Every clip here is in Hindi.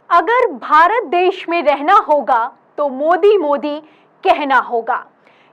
अगर भारत देश में रहना होगा तो मोदी मोदी कहना होगा।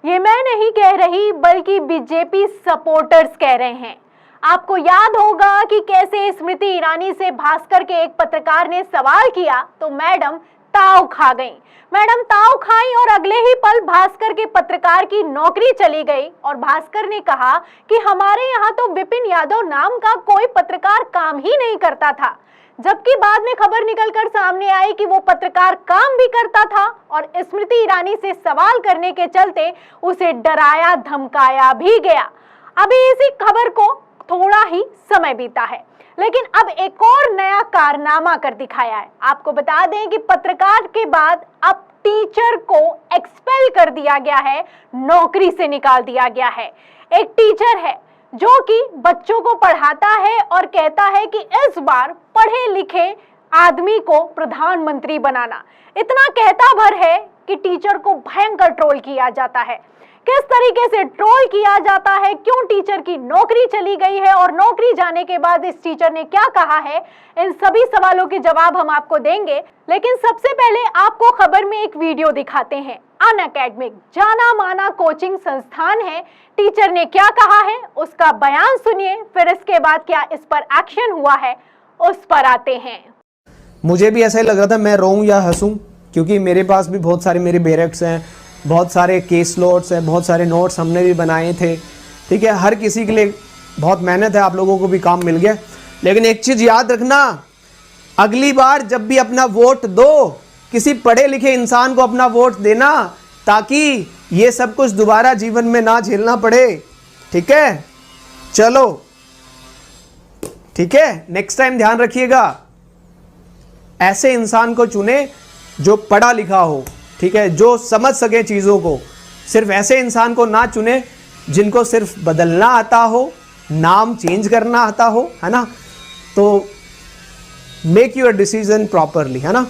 ये मैं नहीं कह रही बल्कि बीजेपी सपोर्टर्स कह रहे हैं। आपको याद होगा कि कैसे स्मृति ईरानी से भास्कर के एक पत्रकार ने सवाल किया तो मैडम ताव खा गई। मैडम ताव खाई और अगले ही पल भास्कर के पत्रकार की नौकरी चली गई और भास्कर ने कहा कि हमारे यहाँ तो विपिन यादव नाम का कोई पत्रकार काम ही नहीं करता था। जबकि बाद में खबर निकलकर सामने आई कि वो पत्रकार काम भी करता था और स्मृति ईरानी से सवाल करने के चलते उसे डराया धमकाया भी गया। अभी इसी खबर को थोड़ा ही समय बीता है, लेकिन अब एक और नया कारनामा कर दिखाया है। आपको बता दें कि पत्रकार के बाद अब टीचर को एक्सपेल कर दिया गया है, नौकरी से निकाल दिया गया है। एक टीचर है जो कि बच्चों को पढ़ाता है और कहता है कि इस बार पढ़े लिखे आदमी को प्रधानमंत्री बनाना। इतना कहता भर है कि टीचर को भयंकर ट्रोल किया जाता है। किस तरीके से ट्रोल किया जाता है, क्यों टीचर की नौकरी चली गई है और नौकरी जाने के बाद इस टीचर ने क्या कहा है, इन सभी सवालों के जवाब हम आपको देंगे। लेकिन सबसे पहले आपको खबर में एक वीडियो दिखाते हैं। अनअकैडमिक जाना माना कोचिंग संस्थान है, टीचर ने क्या कहा है उसका बयान सुनिए, फिर इसके बाद क्या इस पर एक्शन हुआ है उस पर आते हैं। मुझे भी ऐसा ही लग रहा था मैं रोऊं या हंसूं, क्योंकि मेरे पास भी बहुत सारे मेरे बैरक्स हैं, बहुत सारे केस नोट्स हैं, बहुत सारे नोट्स हमने भी बनाए थे। ठीक है, हर किसी के लिए बहुत मेहनत है, आप लोगों को भी काम मिल गया। लेकिन एक चीज़ याद रखना, अगली बार जब भी अपना वोट दो, किसी पढ़े लिखे इंसान को अपना वोट देना, ताकि ये सब कुछ दोबारा जीवन में ना झेलना पड़े। ठीक है, चलो ठीक है, नेक्स्ट टाइम ध्यान रखिएगा, ऐसे इंसान को चुने जो पढ़ा लिखा हो। ठीक है, जो समझ सके चीज़ों को। सिर्फ ऐसे इंसान को ना चुने जिनको सिर्फ बदलना आता हो, नाम चेंज करना आता हो, है ना। तो मेक योर डिसीजन प्रॉपरली, है ना।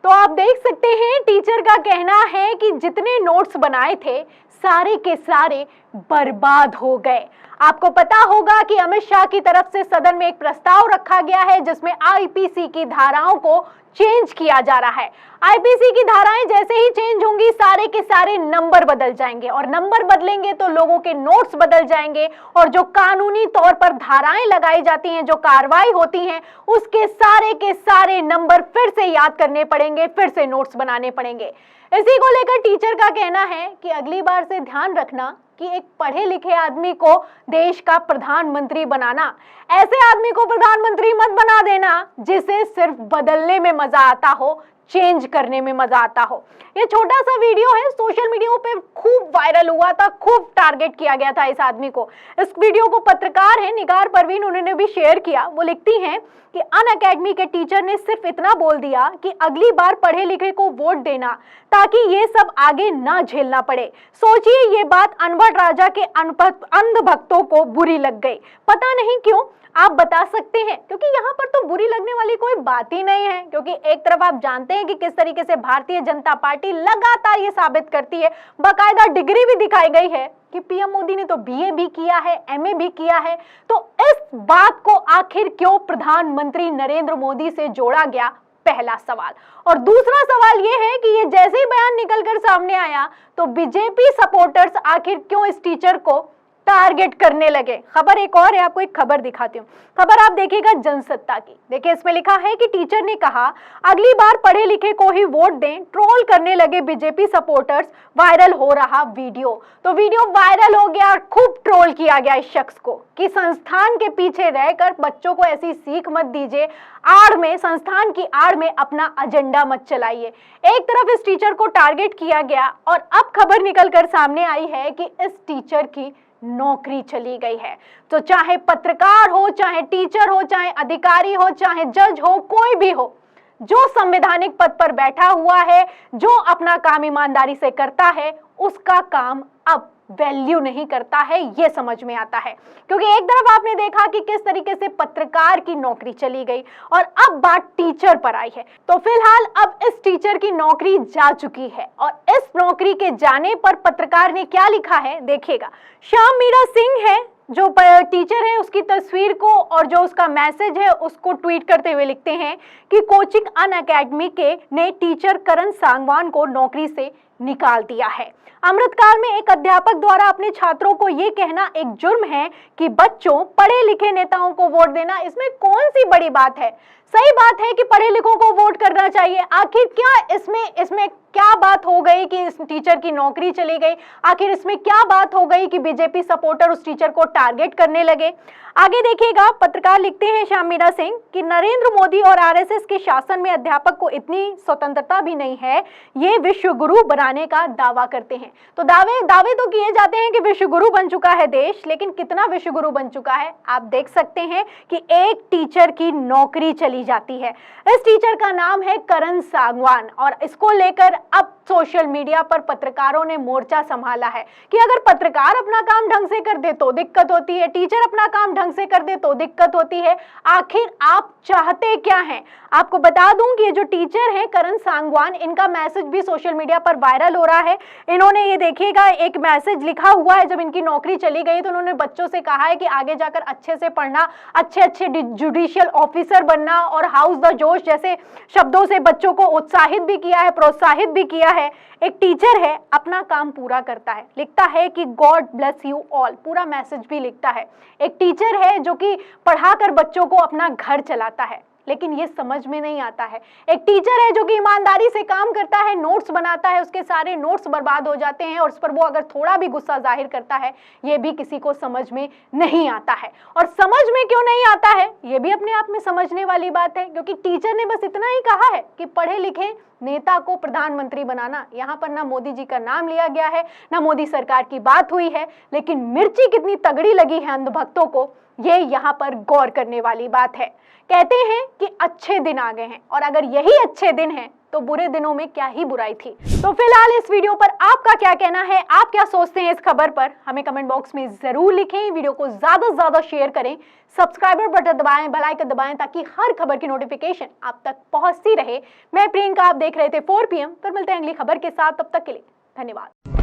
तो आप देख सकते हैं टीचर का कहना है कि जितने नोट्स बनाए थे सारे के सारे बर्बाद हो गए। आपको पता होगा कि अमित शाह की तरफ से सदन में एक प्रस्ताव रखा गया है जिसमें आईपीसी की धाराओं को चेंज किया जा रहा है। आईपीसी की धाराएं जैसे ही चेंज होंगी सारे के सारे नंबर बदल जाएंगे और नंबर बदलेंगे तो लोगों के नोट्स बदल जाएंगे और जो कानूनी तौर पर धाराएं लगाई जाती हैं, जो कार्रवाई होती हैं, उसके सारे के सारे नंबर फिर से याद करने पड़ेंगे, फिर से नोट्स बनाने पड़ेंगे। इसी को लेकर टीचर का कहना है कि अगली बार से ध्यान रखना कि एक पढ़े लिखे आदमी को देश का प्रधानमंत्री बनाना, ऐसे आदमी को प्रधानमंत्री मत बना देना जिसे सिर्फ बदलने में मजा आता हो, चेंज करने में मजा आता हो। ये छोटा सा वीडियो है, सोशल मीडिया पे खूब वायरल हुआ था, खूब टारगेट किया गया था इस आदमी को। इस वीडियो को पत्रकार है निगार परवीन, उन्होंने भी शेयर किया। वो लिखती हैं कि अनअकैडमी के टीचर ने सिर्फ इतना बोल दिया कि अगली बार पढ़े लिखे को वोट देना ताकि ये सब आगे ना झेलना पड़े। सोचिए ये बात अनपढ़ राजा के अंध भक्तों को बुरी लग गई। पता नहीं क्यों, आप बता सकते हैं, क्योंकि यहाँ पर तो बुरी लगने वाली कोई बात ही नहीं है। क्योंकि एक तरफ आप जानते हैं कि किस तरीके से भारतीय जनता पार्टी लगातार ये साबित करती है, बाकायदा डिग्री भी दिखाई गई है कि पीएम मोदी ने तो बीए भी किया है, एमए भी किया है। तो इस बात को आखिर क्यों प्रधानमंत्री नरेंद्र मोदी से जोड़ा गया, पहला सवाल। और दूसरा सवाल यह है कि ये जैसे ही बयान निकलकर सामने आया तो बीजेपी सपोर्टर्स आखिर क्यों इस टीचर को टारगेट करने लगे। खबर एक और है, आपको एक खबर दिखाती हूँ। खबर आप देखिएगा जनसत्ता की। देखिए इसमें लिखा है कि टीचर ने कहा अगली बार पढ़े लिखे को ही वोट दें, ट्रोल करने लगे बीजेपी सपोर्टर्स, वायरल हो रहा वीडियो। तो वीडियो वायरल हो गया, खूब ट्रोल किया गया इस शख्स को कि संस्थान के पीछे रहकर बच्चों को ऐसी सीख मत दीजिए, आड़ में, संस्थान की आड़ में अपना एजेंडा मत चलाइए। एक तरफ इस टीचर को टारगेट किया गया और अब खबर निकलकर सामने आई है कि इस टीचर की नौकरी चली गई है। तो चाहे पत्रकार हो, चाहे टीचर हो, चाहे अधिकारी हो, चाहे जज हो, कोई भी हो, जो संवैधानिक पद पर बैठा हुआ है, जो अपना काम ईमानदारी से करता है, उसका काम अब वैल्यू नहीं करता है, ये समझ में आता है। क्योंकि एक तरफ आपने देखा कि किस तरीके से पत्रकार की नौकरी चली गई और अब बात टीचर पर आई है। तो फिलहाल अब इस टीचर की नौकरी जा चुकी है और इस नौकरी के जाने पर पत्रकार ने क्या लिखा है देखिएगा। श्याम मीरा सिंह है जो टीचर है उसकी तस्वीर को और जो उसका मैसेज है उसको ट्वीट करते हुए लिखते हैं कि कोचिंग अनअकैडमी के ने टीचर करण सांगवान को नौकरी से निकाल दिया है। अमृतकाल में एक अध्यापक द्वारा अपने छात्रों को ये कहना एक जुर्म है कि बच्चों पढ़े लिखे नेताओं को वोट देना इसमें कौन सी बड़ी बात है। सही बात है कि पढ़े लिखों को वोट करना चाहिए। आखिर क्या इसमें क्या बात हो गई कि इस टीचर की नौकरी चली गई? आखिर इसमें क्या बात हो गई कि बीजेपी सपोर्टर उस टीचर को टारगेट करने लगे? आगे देखिएगा, पत्रकार लिखते हैं श्याम मीरा सिंह कि नरेंद्र मोदी और आरएसएस के शासन में अध्यापक को इतनी स्वतंत्रता भी नहीं है, ये विश्व गुरु बनाने का दावा करते हैं। तो दावे तो किए जाते हैं कि विश्व गुरु बन चुका है देश, लेकिन कितना विश्व गुरु बन चुका है आप देख सकते हैं कि एक टीचर की नौकरी चली जाती है। इस टीचर का नाम है करण सांगवान और इसको लेकर अब सोशल मीडिया पर पत्रकारों ने मोर्चा संभाला है कि अगर पत्रकार अपना काम ढंग से कर दे तो दिक्कत होती है, टीचर अपना काम ढंग से कर दे तो दिक्कत होती है। आखिर आप चाहते क्या हैं? आपको बता दूं कि ये जो टीचर हैं करण सांगवान, इनका मैसेज भी सोशल मीडिया पर वायरल हो रहा है। इन्होंने ये देखिएगा एक मैसेज लिखा हुआ है, जब इनकी नौकरी चली गई तो उन्होंने बच्चों से कहा है कि आगे जाकर अच्छे से पढ़ना, अच्छे जुडिशियल ऑफिसर बनना और हाउस द जोश जैसे शब्दों से बच्चों को उत्साहित भी किया है, प्रोत्साहित भी किया है। एक टीचर है, अपना काम पूरा करता है, लिखता है कि गॉड ब्लेस यू ऑल, पूरा मैसेज भी लिखता है। एक टीचर है जो कि पढ़ाकर बच्चों को अपना घर चलाता है, लेकिन ये समझ में नहीं आता है। एक टीचर है जो कि ईमानदारी से काम करता है, नोट्स बनाता है, उसके सारे नोट्स बर्बाद हो जाते हैं और उस पर वो अगर थोड़ा भी गुस्सा जाहिर करता है, ये भी किसी को समझ में नहीं आता है। और समझ में क्यों नहीं आता है, ये भी अपने आप में समझने वाली बात है, क्योंकि टीचर ने बस इतना ही कहा है कि पढ़े लिखे नेता को प्रधानमंत्री बनाना। यहाँ पर ना मोदी जी का नाम लिया गया है, ना मोदी सरकार की बात हुई है, लेकिन मिर्ची कितनी तगड़ी लगी है अंधभक्तों को, ये यहाँ पर गौर करने वाली बात है। कहते हैं कि अच्छे दिन आ गए हैं, और अगर यही अच्छे दिन हैं तो बुरे दिनों में क्या ही बुराई थी। तो फिलहाल इस वीडियो पर आपका क्या कहना है, आप क्या सोचते हैं इस खबर पर, हमें कमेंट बॉक्स में जरूर लिखें। वीडियो को ज्यादा से ज्यादा शेयर करें, सब्सक्राइबर बटन दबाएं, बेल आइकन दबाएं, ताकि हर खबर की नोटिफिकेशन आप तक पहुंचती रहे। मैं प्रियंका, आप देख रहे थे 4 PM। फिर मिलते हैं अगली खबर के साथ, तब तक के लिए धन्यवाद।